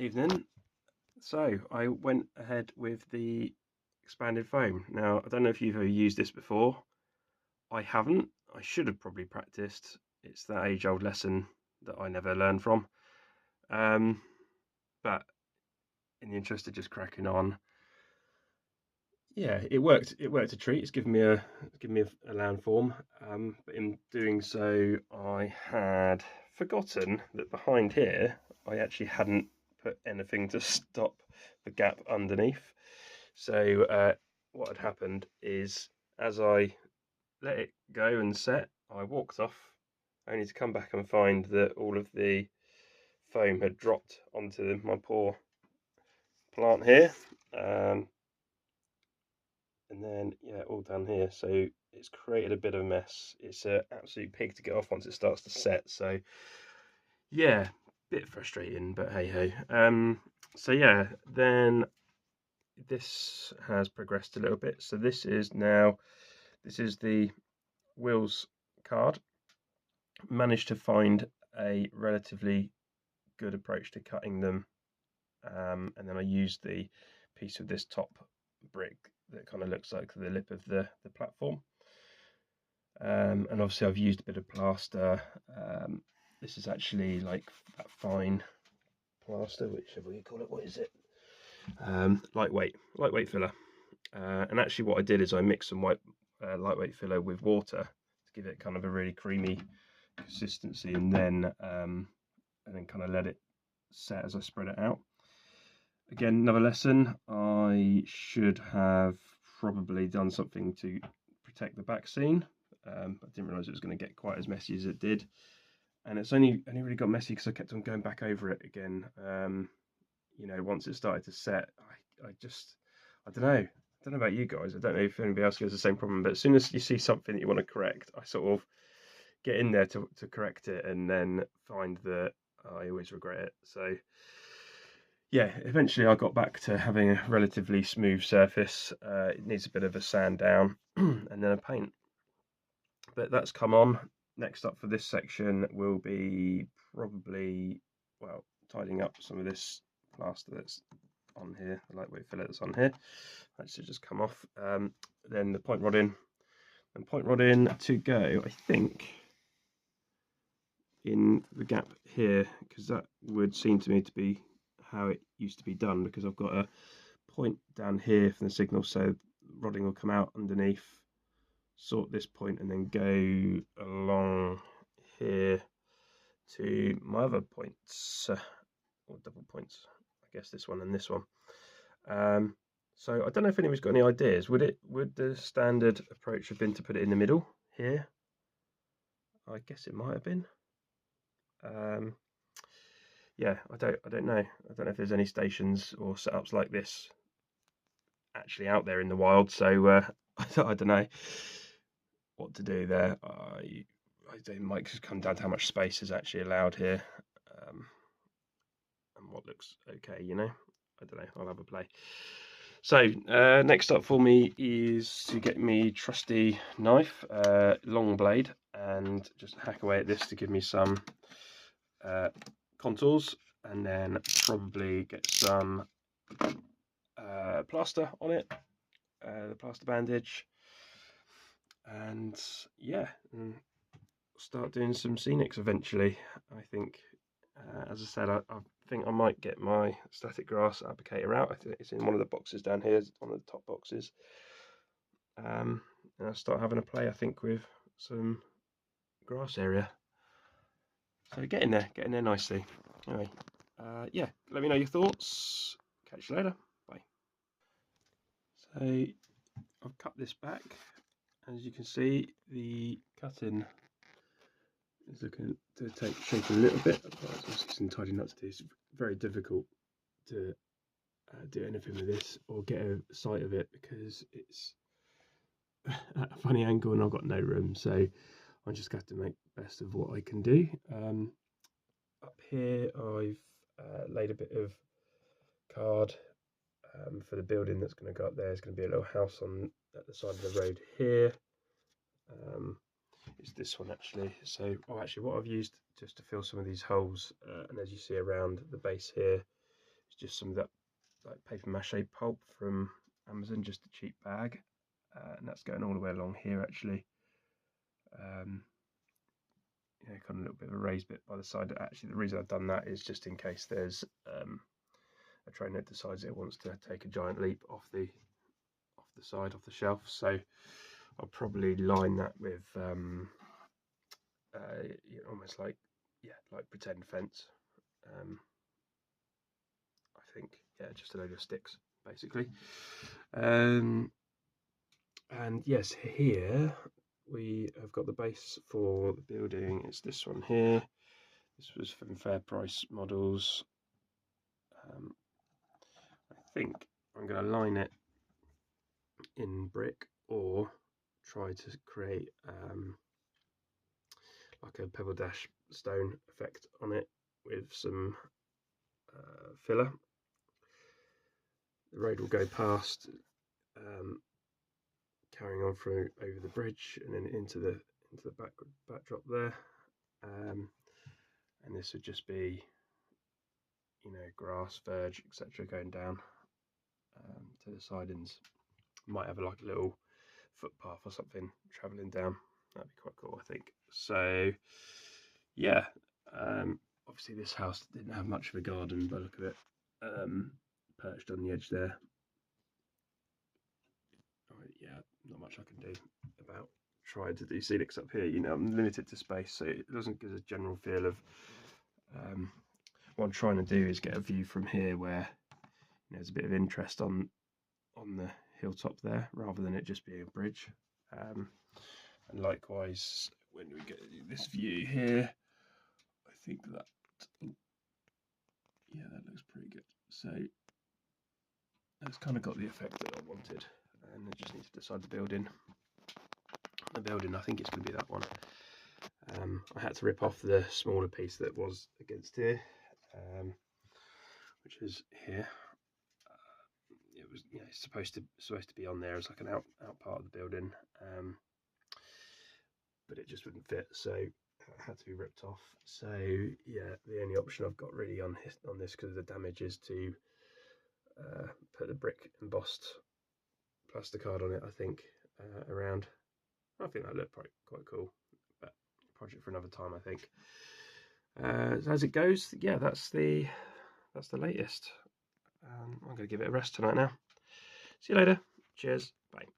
Evening. So I went ahead with the expanded foam. Now, I don't know if you've ever used this before. I haven't. I should have probably practiced. It's that age-old lesson that I never learned from. Um, but in the interest of just cracking on, yeah, it worked. It worked a treat. It's given me a landform. But in doing so, I had forgotten that behind here I actually hadn't put anything to stop the gap underneath. So what had happened is, as I let it go and set, I walked off, only to come back and find that all of the foam had dropped onto my poor plant here. And then yeah, all down here. So it's created a bit of a mess. It's an absolute pig to get off once it starts to set. So yeah, bit frustrating, but hey ho. So yeah, then this has progressed a little bit. So this is the wheels card. Managed to find a relatively good approach to cutting them, and then I used the piece of this top brick that kind of looks like the lip of the platform. And obviously I've used a bit of plaster. This is actually like that fine plaster, whichever you call it. What is it? Lightweight filler. And actually what I did is I mixed some lightweight filler with water to give it kind of a really creamy consistency, and then kind of let it set as I spread it out. Again, another lesson. I should have probably done something to protect the back seam. I didn't realise it was going to get quite as messy as it did, and it's only really got messy because I kept on going back over it again. Once it started to set, I don't know. I don't know about you guys. I don't know if anybody else has the same problem, but as soon as you see something that you want to correct, I sort of get in there to correct it, and then find that I always regret it. So yeah, eventually I got back to having a relatively smooth surface. It needs a bit of a sand down and then a paint. But that's come on. Next up for this section will be probably, well, tidying up some of this plaster that's on here, the lightweight filler that's on here. That should just come off. Then the point rodding, and point rodding to go, I think, in the gap here, because that would seem to me to be how it used to be done, because I've got a point down here from the signal, so rodding will come out underneath, sort this point, and then go along here to my other points, or double points, I guess this one and this one. So I don't know if anybody's got any ideas. Would the standard approach have been to put it in the middle here? I guess it might have been. Yeah, I don't know. I don't know if there's any stations or setups like this actually out there in the wild. So I don't know what to do there. I think it might just come down to how much space is actually allowed here, and what looks okay. I don't know. I'll have a play. So next up for me is to get me trusty knife, long blade, and just hack away at this to give me some contours, and then probably get some plaster on it, the plaster bandage, and yeah, and start doing some scenics eventually. I think, as I said, I think I might get my static grass applicator out. I think it's in one of the boxes down here, one of the top boxes. And I'll start having a play, I think, with some grass area. So getting there nicely. Anyway, yeah, let me know your thoughts. Catch you later. Bye. So I've cut this back. As you can see, the cutting is looking to take shape a little bit. It's entirely not to do. It's very difficult to do anything with this or get a sight of it because it's at a funny angle and I've got no room. So I just have to make the best of what I can do. Up here, I've laid a bit of card for the building that's going to go up there. It's going to be a little house on at the side of the road here. It's this one actually. So, actually, what I've used just to fill some of these holes, and as you see around the base here, just some of that like paper mache pulp from Amazon, just a cheap bag, and that's going all the way along here actually. You know, kind of a little bit of a raised bit by the side. Actually, the reason I've done that is just in case there's a trainer that decides it wants to take a giant leap off the side, off the shelf. So I'll probably line that with you know, almost like, yeah, like pretend fence. I think, yeah, just a load of sticks basically. And yes, here we have got the base for the building. It's this one here. This was from Fair Price Models. I think I'm going to line it in brick or try to create like a pebble dash stone effect on it with some filler. The road will go past, carrying on through over the bridge and then into the backdrop there, and this would just be, you know, grass, verge, etc. going down to the sidings. Might have like a little footpath or something travelling down. That'd be quite cool, I think. So yeah, obviously this house didn't have much of a garden by the look of it. Perched on the edge there. Yeah, not much I can do about trying to do scenics up here. You know, I'm limited to space, so it doesn't give a general feel of what I'm trying to do is get a view from here where, you know, there's a bit of interest on the hilltop there, rather than it just being a bridge. And likewise, when we get this view here, I think that, yeah, that looks pretty good. So that's kind of got the effect that I wanted, and I just need to decide the building. The building, I think it's going to be that one. I had to rip off the smaller piece that was against here, which is here. It was, you know, supposed to be on there as like an out part of the building, but it just wouldn't fit, so it had to be ripped off. So yeah, the only option I've got really on this, because of the damage, is to put the brick embossed plasticard on it, I think, around. I think that looked quite cool, but project for another time, I think. As it goes, yeah, that's the latest. I'm going to give it a rest tonight now. See you later. Cheers. Bye.